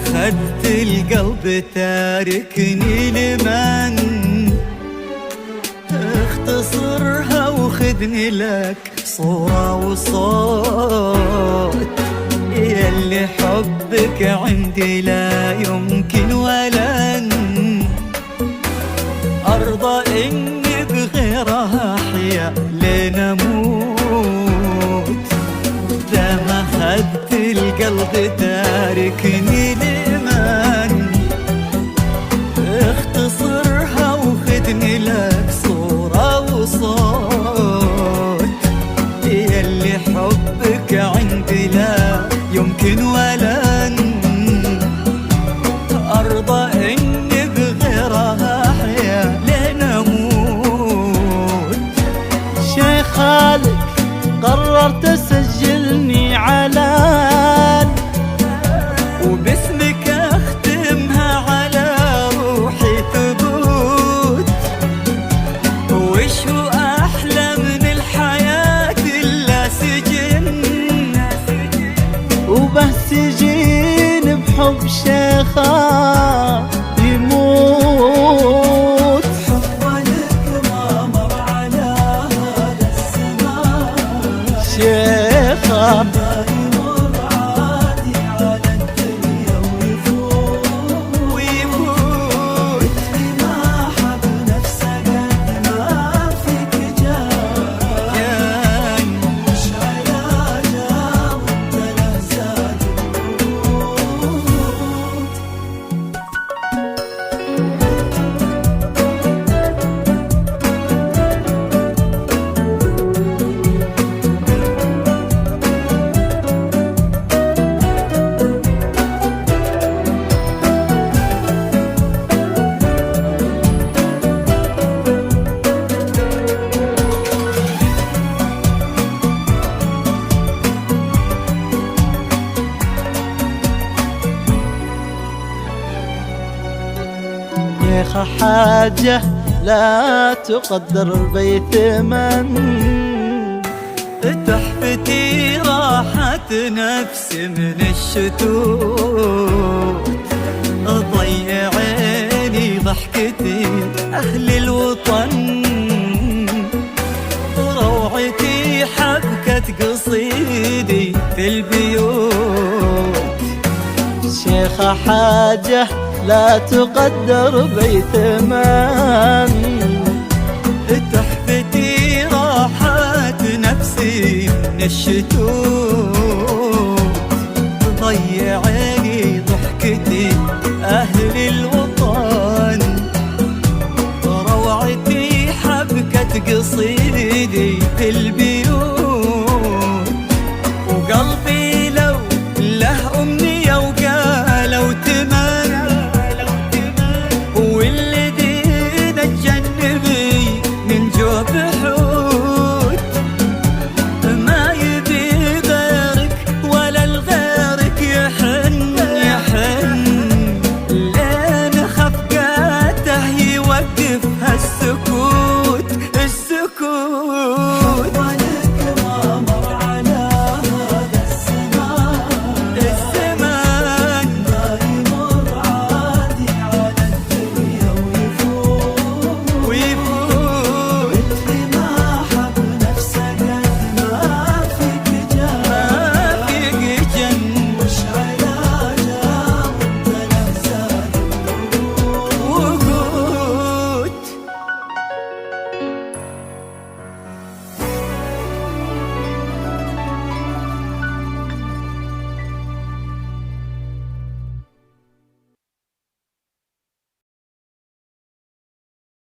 أخذت القلب تاركني لمن اختصرها وخذني لك صورة وصوت، ياللي حبك عندي لا يمكن ولن أرضى إني بغيرها أحيا لنموت. دام أخذت القلب تاركني لمن اختصرها وخذني لك صورة وصوت، ياللي حبك عندي لا يمكن ولن أرضى إني بغيرها أحيا لنموت. شيخالك قررت تسجلني علان وباسمك أختمها على روحي ثبوت، وش هو أحلى من الحياة إلا سجن، وبه سجين بحب شيخا يموت. حبك ما مر على هذا الزمان شيخا يمر عادي على الدنيا ويفوت ما حب نفسه قد ما فيك جاي، مش علاجه وانت له زاد الورود. شيخا حاجة لا تقدر بثمن، تحفتي راحت نفسي من الشتوت، ضيع عيني ضحكتي أهل الوطن، روعتي حبكة قصيدي في البيوت. شيخا حاجة لا تقدر بثمن، تحفتي راحت نفسي من الشتوت، ضيع عيني ضحكتي أهل الوطن، روعتي حبكة قصيدي في البيوت.